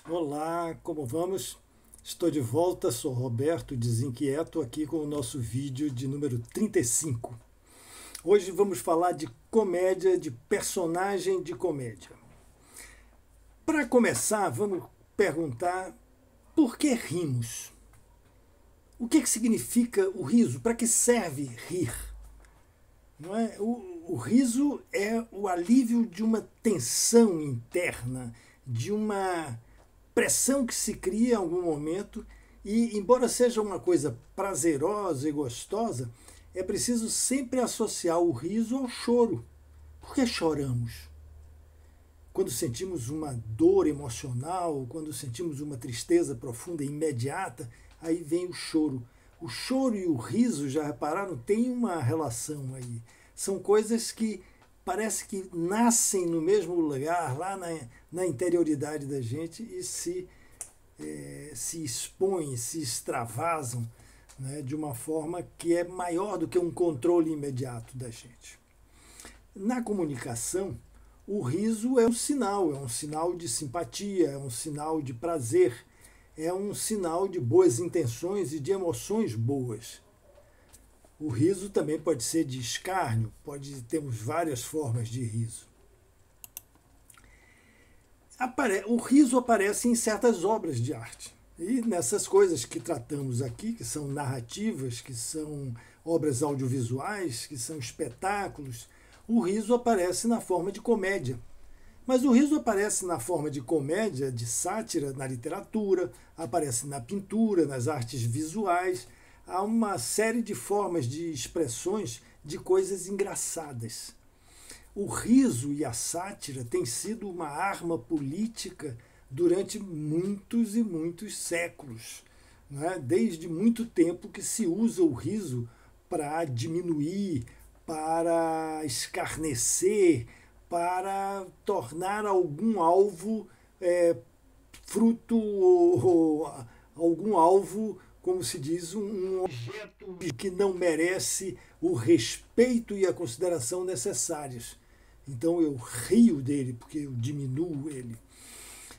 Olá, como vamos? Estou de volta, sou Roberto Desinquieto, aqui com o nosso vídeo de número 35. Hoje vamos falar de comédia, de personagem de comédia. Para começar, vamos perguntar por que rimos? O que significa o riso? Para que serve rir? Não é? O riso é o alívio de uma tensão interna, de uma pressão que se cria em algum momento, e embora seja uma coisa prazerosa e gostosa, é preciso sempre associar o riso ao choro. Por que choramos? Quando sentimos uma dor emocional, quando sentimos uma tristeza profunda e imediata, aí vem o choro. O choro e o riso, já repararam, tem uma relação aí. São coisas que parece que nascem no mesmo lugar, lá na interioridade da gente, e se expõem, se extravasam, né, de uma forma que é maior do que um controle imediato da gente. Na comunicação, o riso é um sinal de simpatia, é um sinal de prazer, é um sinal de boas intenções e de emoções boas. O riso também pode ser de escárnio, temos várias formas de riso. O riso aparece em certas obras de arte. E nessas coisas que tratamos aqui, que são narrativas, que são obras audiovisuais, que são espetáculos, o riso aparece na forma de comédia. Mas o riso aparece na forma de comédia, de sátira, na literatura, aparece na pintura, nas artes visuais. Há uma série de formas de expressões de coisas engraçadas. O riso e a sátira têm sido uma arma política durante muitos e muitos séculos. Né? Desde muito tempo que se usa o riso para diminuir, para escarnecer, para tornar algum alvo fruto ou algum alvo, como se diz, um objeto que não merece o respeito e a consideração necessários. Então eu rio dele porque eu diminuo ele.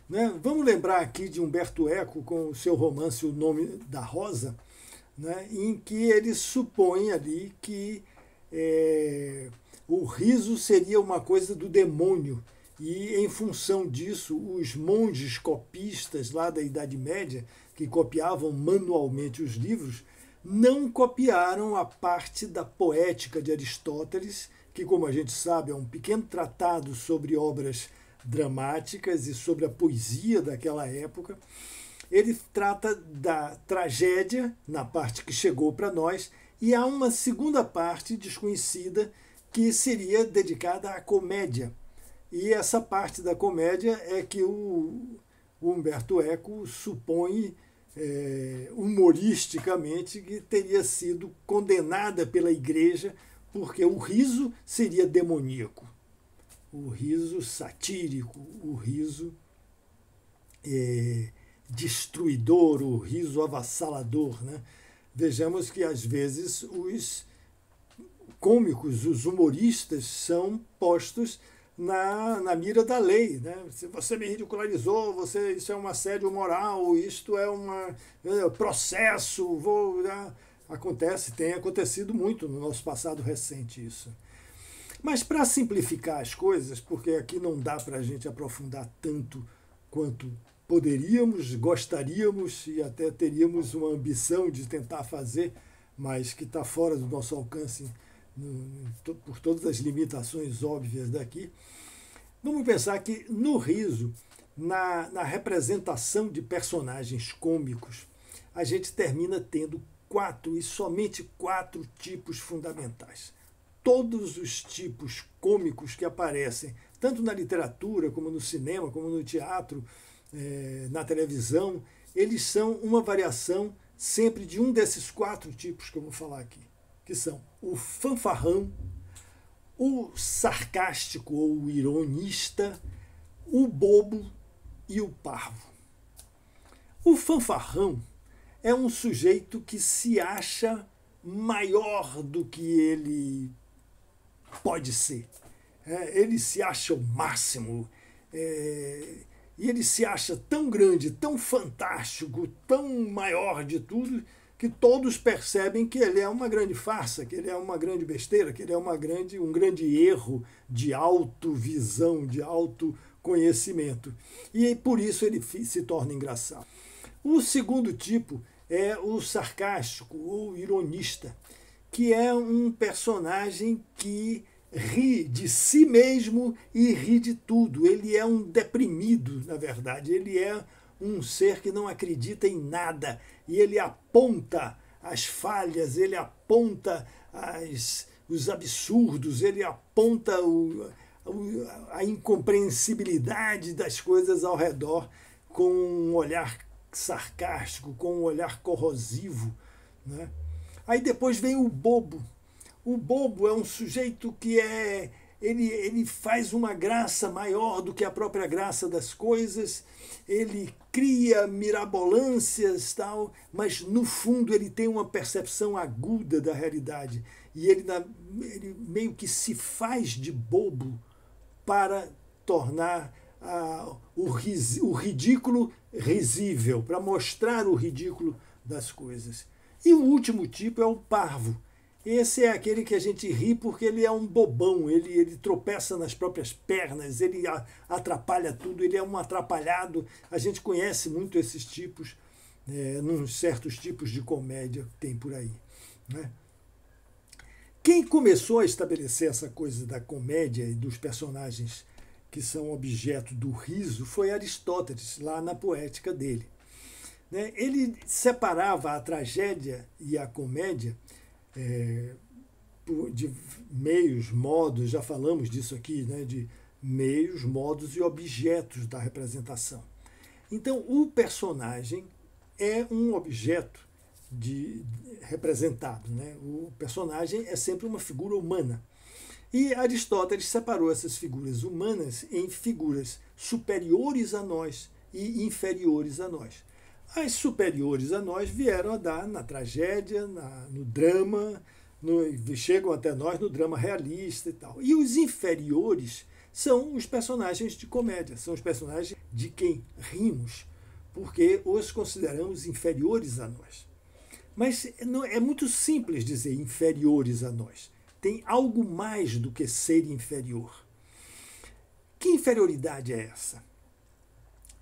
Né? Vamos lembrar aqui de Umberto Eco com o seu romance O Nome da Rosa, né? Em que ele supõe ali que o riso seria uma coisa do demônio, e em função disso os monges copistas lá da Idade Média, que copiavam manualmente os livros, não copiaram a parte da poética de Aristóteles, que, como a gente sabe, é um pequeno tratado sobre obras dramáticas e sobre a poesia daquela época. Ele trata da tragédia, na parte que chegou para nós, e há uma segunda parte desconhecida que seria dedicada à comédia. E essa parte da comédia é que o Umberto Eco supõe humoristicamente que teria sido condenada pela igreja porque o riso seria demoníaco, o riso satírico, o riso destruidor, o riso avassalador. Né? Vejamos que às vezes os cômicos, os humoristas, são postos na mira da lei. Né? Se você me ridicularizou, isso é um assédio moral, isto é um processo. Tem acontecido muito no nosso passado recente isso. Mas para simplificar as coisas, porque aqui não dá para a gente aprofundar tanto quanto poderíamos, gostaríamos e até teríamos uma ambição de tentar fazer, mas que está fora do nosso alcance por todas as limitações óbvias daqui. Vamos pensar que no riso, na representação de personagens cômicos, a gente termina tendo quatro e somente quatro tipos fundamentais. Todos os tipos cômicos que aparecem, tanto na literatura, como no cinema, como no teatro, na televisão, eles são uma variação sempre de um desses quatro tipos que eu vou falar aqui, que são o fanfarrão, o sarcástico ou o ironista, o bobo e o parvo. O fanfarrão é um sujeito que se acha maior do que ele pode ser. Ele se acha o máximo. e ele se acha tão grande, tão fantástico, tão maior de tudo, que todos percebem que ele é uma grande farsa, que ele é uma grande besteira, que ele é um grande erro de autovisão, de autoconhecimento. E por isso ele se torna engraçado. O segundo tipo é o sarcástico ou ironista, que é um personagem que ri de si mesmo e ri de tudo. Ele é um deprimido, na verdade. Ele é um ser que não acredita em nada. E ele aponta as falhas, ele aponta os absurdos, ele aponta a incompreensibilidade das coisas ao redor com um olhar sarcástico, com um olhar corrosivo, né? Aí depois vem o bobo. O bobo é um sujeito que ele faz uma graça maior do que a própria graça das coisas, ele cria mirabolâncias, tal, mas no fundo ele tem uma percepção aguda da realidade e ele meio que se faz de bobo para tornar o ridículo risível, para mostrar o ridículo das coisas. E o último tipo é o parvo. Esse é aquele que a gente ri porque ele é um bobão, ele tropeça nas próprias pernas, ele atrapalha tudo, ele é um atrapalhado. A gente conhece muito esses tipos, nos certos tipos de comédia que tem por aí, né? Quem começou a estabelecer essa coisa da comédia e dos personagens que são objeto do riso foi Aristóteles, lá na Poética dele. Ele separava a tragédia e a comédia de meios, modos, já falamos disso aqui, né, de meios, modos e objetos da representação. Então, o personagem é um objeto representado, né? O personagem é sempre uma figura humana. E Aristóteles separou essas figuras humanas em figuras superiores a nós e inferiores a nós. As superiores a nós vieram a dar na tragédia, no drama, chegam até nós no drama realista e tal. E os inferiores são os personagens de comédia, são os personagens de quem rimos, porque os consideramos inferiores a nós. Mas é muito simples dizer inferiores a nós. Tem algo mais do que ser inferior. Que inferioridade é essa?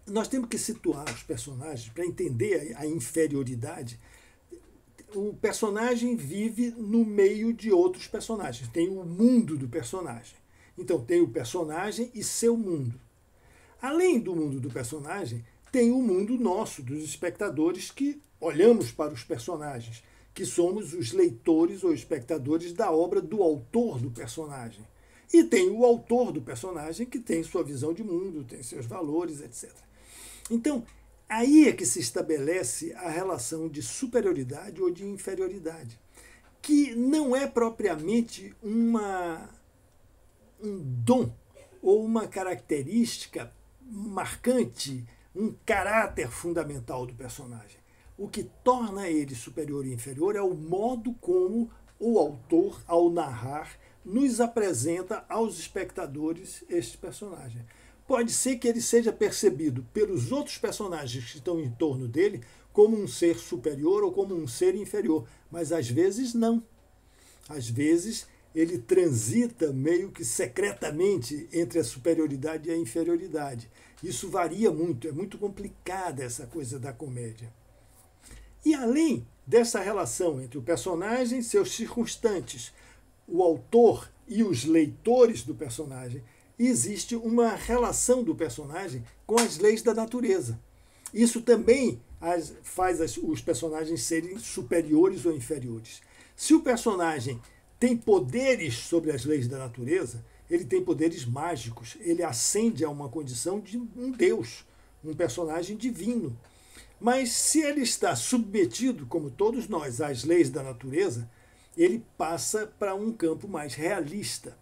Nós temos que situar os personagens para entender a inferioridade. O personagem vive no meio de outros personagens. Tem o mundo do personagem. Então, tem o personagem e seu mundo. Além do mundo do personagem, tem o mundo nosso, dos espectadores, que olhamos para os personagens, que somos os leitores ou espectadores da obra do autor do personagem. E tem o autor do personagem que tem sua visão de mundo, tem seus valores, etc. Então, aí é que se estabelece a relação de superioridade ou de inferioridade, que não é propriamente um dom ou uma característica marcante, um caráter fundamental do personagem. O que torna ele superior e inferior é o modo como o autor, ao narrar, nos apresenta aos espectadores este personagem. Pode ser que ele seja percebido pelos outros personagens que estão em torno dele como um ser superior ou como um ser inferior, mas às vezes não. Às vezes ele transita meio que secretamente entre a superioridade e a inferioridade. Isso varia muito, é muito complicada essa coisa da comédia. E além dessa relação entre o personagem e seus circunstantes, o autor e os leitores do personagem, existe uma relação do personagem com as leis da natureza. Isso também faz os personagens serem superiores ou inferiores. Se o personagem tem poderes sobre as leis da natureza, ele tem poderes mágicos, ele ascende a uma condição de um deus, um personagem divino. Mas se ele está submetido, como todos nós, às leis da natureza, ele passa para um campo mais realista.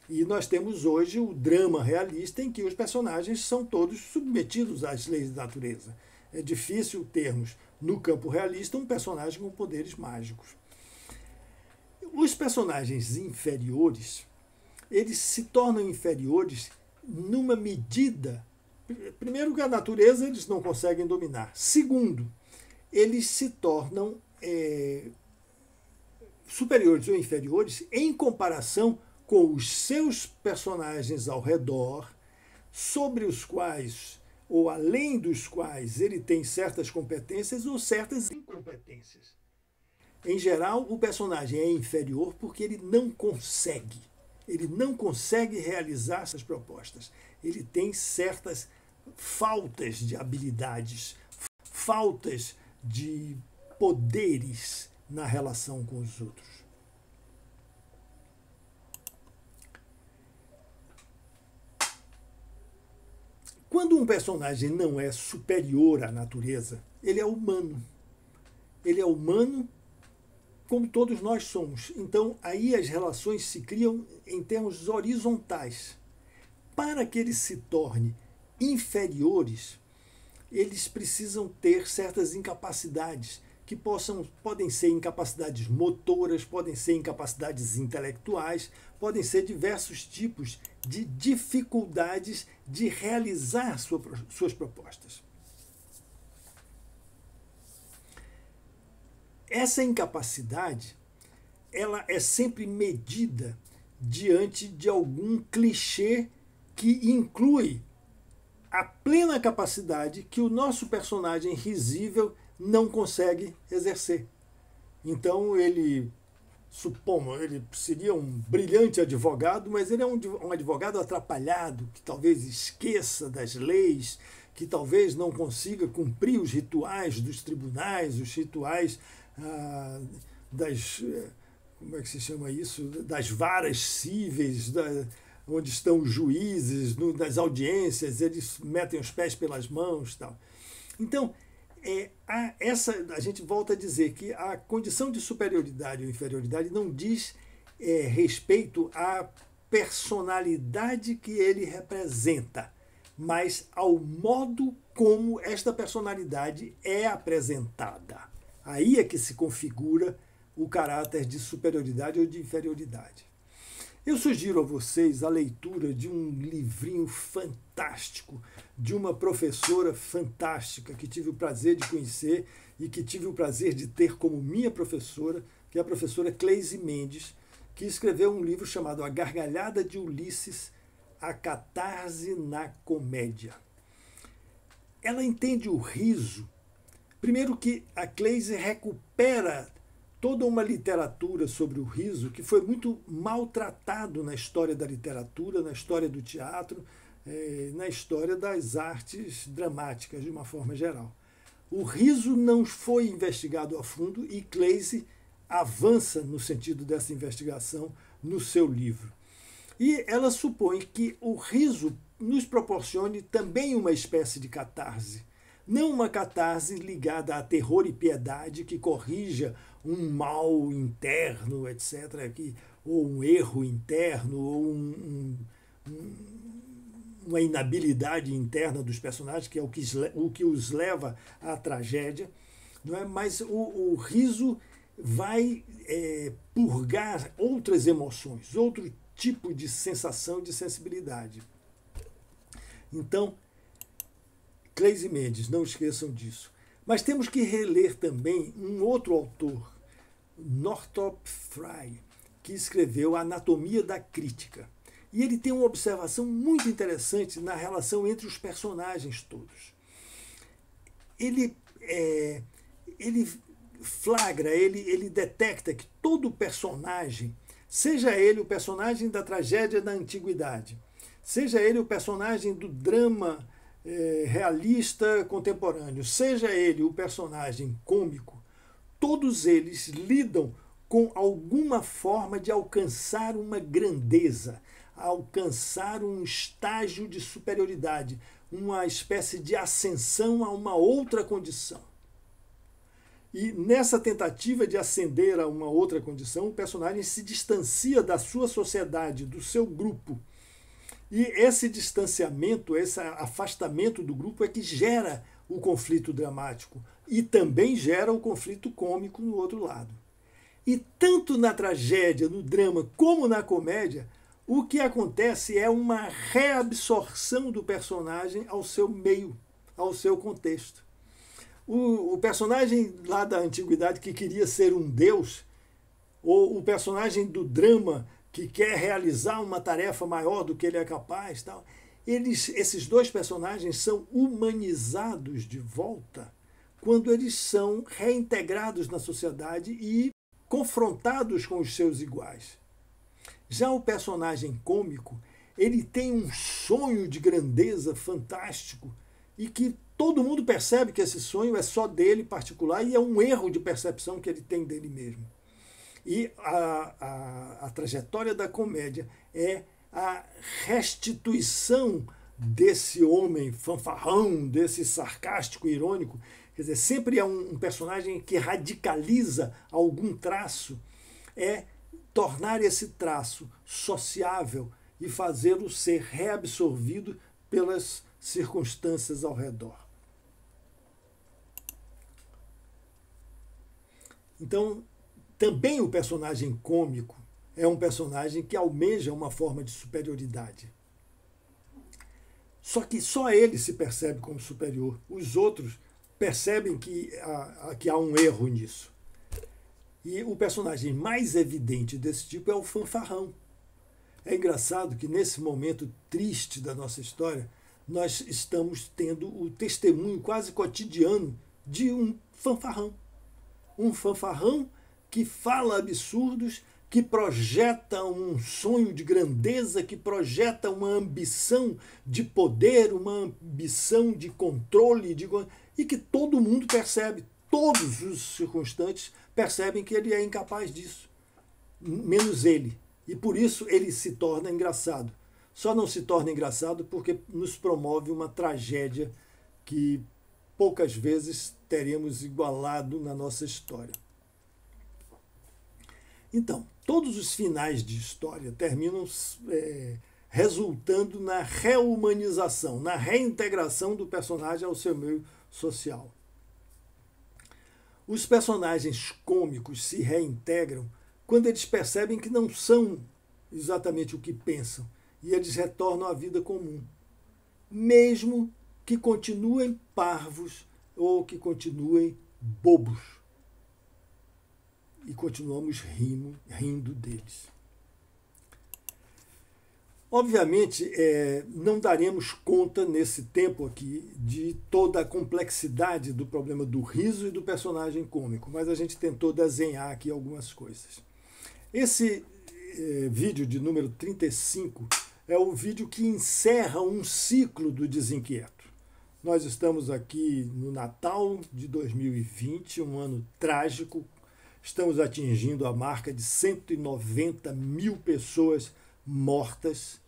E nós temos hoje o drama realista em que os personagens são todos submetidos às leis da natureza. É difícil termos, no campo realista, um personagem com poderes mágicos. Os personagens inferiores, eles se tornam inferiores numa medida Primeiro, que a natureza eles não conseguem dominar. Segundo, eles se tornam superiores ou inferiores em comparação com os seus personagens ao redor, sobre os quais, ou além dos quais, ele tem certas competências ou certas incompetências. Em geral, o personagem é inferior porque ele não consegue. Ele não consegue realizar essas propostas. Ele tem certas faltas de habilidades, faltas de poderes na relação com os outros. Quando um personagem não é superior à natureza, ele é humano. Ele é humano como todos nós somos. Então, aí as relações se criam em termos horizontais. Para que eles se tornem inferiores, eles precisam ter certas incapacidades, que podem ser incapacidades motoras, podem ser incapacidades intelectuais, podem ser diversos tipos de dificuldades de realizar suas propostas. Essa incapacidade, ela é sempre medida diante de algum clichê que inclui a plena capacidade que o nosso personagem risível não consegue exercer. Então ele seria um brilhante advogado, mas ele é um advogado atrapalhado, que talvez esqueça das leis, que talvez não consiga cumprir os rituais dos tribunais, os rituais como é que se chama isso? Das varas cíveis, onde estão os juízes, das audiências, eles metem os pés pelas mãos. Tal. Então, a gente volta a dizer que a condição de superioridade ou inferioridade não diz respeito à personalidade que ele representa, mas ao modo como esta personalidade é apresentada. Aí é que se configura o caráter de superioridade ou de inferioridade. Eu sugiro a vocês a leitura de um livrinho fantástico, de uma professora fantástica que tive o prazer de conhecer e que tive o prazer de ter como minha professora, que é a professora Cleise Mendes, que escreveu um livro chamado A Gargalhada de Ulisses, a catarse na comédia. Ela entende o riso. Primeiro que a Cleise recupera toda uma literatura sobre o riso que foi muito maltratado na história da literatura, na história do teatro, na história das artes dramáticas, de uma forma geral. O riso não foi investigado a fundo e Cleise avança no sentido dessa investigação no seu livro. E ela supõe que o riso nos proporcione também uma espécie de catarse. Não uma catarse ligada a terror e piedade que corrija um mal interno, etc., ou um erro interno, ou uma inabilidade interna dos personagens, que é o que os leva à tragédia, não é? Mas o riso vai purgar outras emoções, outro tipo de sensação, de sensibilidade. Então, Cleise Mendes, não esqueçam disso. Mas temos que reler também um outro autor, Northrop Frye, que escreveu A Anatomia da Crítica. E ele tem uma observação muito interessante na relação entre os personagens todos. Ele flagra, ele detecta que todo personagem, seja ele o personagem da tragédia da antiguidade, seja ele o personagem do drama realista contemporâneo, seja ele o personagem cômico, todos eles lidam com alguma forma de alcançar uma grandeza, alcançar um estágio de superioridade, uma espécie de ascensão a uma outra condição. E nessa tentativa de ascender a uma outra condição, o personagem se distancia da sua sociedade, do seu grupo. E esse distanciamento, esse afastamento do grupo é que gera o conflito dramático e também gera o conflito cômico no outro lado. E tanto na tragédia, no drama, como na comédia, O que acontece é uma reabsorção do personagem ao seu meio, ao seu contexto. O personagem lá da antiguidade que queria ser um deus, ou o personagem do drama que quer realizar uma tarefa maior do que ele é capaz, tal, esses dois personagens são humanizados de volta quando eles são reintegrados na sociedade e confrontados com os seus iguais. Já o personagem cômico, ele tem um sonho de grandeza fantástico e que todo mundo percebe que esse sonho é só dele particular e é um erro de percepção que ele tem dele mesmo. E a trajetória da comédia é a restituição desse homem fanfarrão, desse sarcástico, irônico. Quer dizer, sempre é um personagem que radicaliza algum traço, é tornar esse traço sociável e fazê-lo ser reabsorvido pelas circunstâncias ao redor. Então, também o personagem cômico é um personagem que almeja uma forma de superioridade. Só que só ele se percebe como superior. Os outros percebem que há um erro nisso. E o personagem mais evidente desse tipo é o fanfarrão. É engraçado que nesse momento triste da nossa história, nós estamos tendo o testemunho quase cotidiano de um fanfarrão. Um fanfarrão que fala absurdos, que projeta um sonho de grandeza, que projeta uma ambição de poder, uma ambição de controle, e que todo mundo percebe, todos os circunstantes percebem que ele é incapaz disso, menos ele. E por isso ele se torna engraçado. Só não se torna engraçado porque nos promove uma tragédia que poucas vezes teremos igualado na nossa história. Então, todos os finais de história terminam resultando na reumanização, na reintegração do personagem ao seu meio social. Os personagens cômicos se reintegram quando eles percebem que não são exatamente o que pensam e eles retornam à vida comum, mesmo que continuem parvos ou que continuem bobos. E continuamos rindo deles. Obviamente, não daremos conta nesse tempo aqui de toda a complexidade do problema do riso e do personagem cômico, mas a gente tentou desenhar aqui algumas coisas. Esse vídeo de número 35 é o vídeo que encerra um ciclo do Desinquieto. Nós estamos aqui no Natal de 2020, um ano trágico. Estamos atingindo a marca de 190 mil pessoas mortas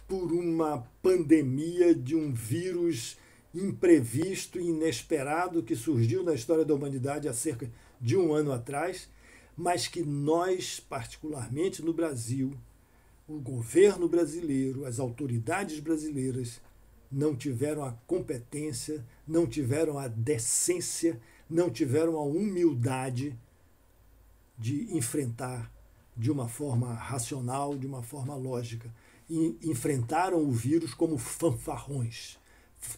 por uma pandemia de um vírus imprevisto e inesperado que surgiu na história da humanidade há cerca de um ano atrás, mas que nós, particularmente no Brasil, o governo brasileiro, as autoridades brasileiras, não tiveram a competência, não tiveram a decência, não tiveram a humildade de enfrentar de uma forma racional, de uma forma lógica. E enfrentaram o vírus como fanfarrões,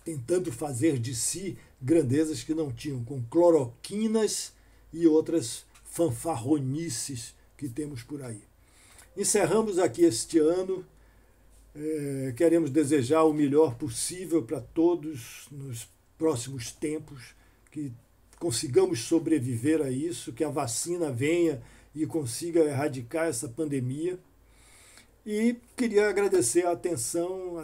tentando fazer de si grandezas que não tinham, com cloroquinas e outras fanfarronices que temos por aí. Encerramos aqui este ano. Queremos desejar o melhor possível para todos nos próximos tempos, que consigamos sobreviver a isso, que a vacina venha e consiga erradicar essa pandemia. E queria agradecer a atenção,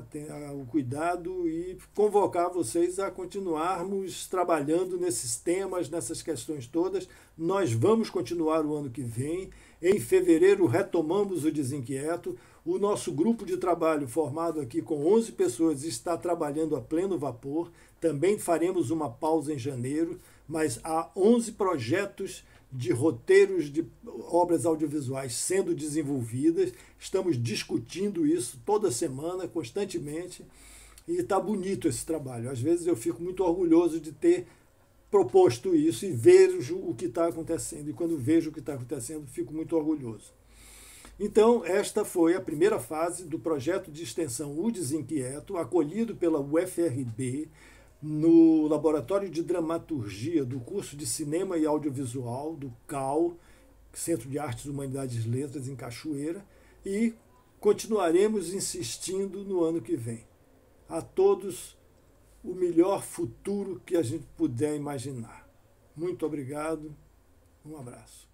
o cuidado e convocar vocês a continuarmos trabalhando nesses temas, nessas questões todas. Nós vamos continuar o ano que vem. Em fevereiro retomamos o Desinquieto. O nosso grupo de trabalho, formado aqui com 11 pessoas, está trabalhando a pleno vapor. Também faremos uma pausa em janeiro, mas há 11 projetos de roteiros de obras audiovisuais sendo desenvolvidas. Estamos discutindo isso toda semana, constantemente, e está bonito esse trabalho. Às vezes eu fico muito orgulhoso de ter proposto isso e vejo o que está acontecendo. E quando vejo o que está acontecendo, fico muito orgulhoso. Então, esta foi a primeira fase do projeto de extensão O Desinquieto, acolhido pela UFRB, no Laboratório de Dramaturgia do curso de Cinema e Audiovisual, do CAU, Centro de Artes, Humanidades e Letras, em Cachoeira, e continuaremos insistindo no ano que vem. A todos, o melhor futuro que a gente puder imaginar. Muito obrigado, um abraço.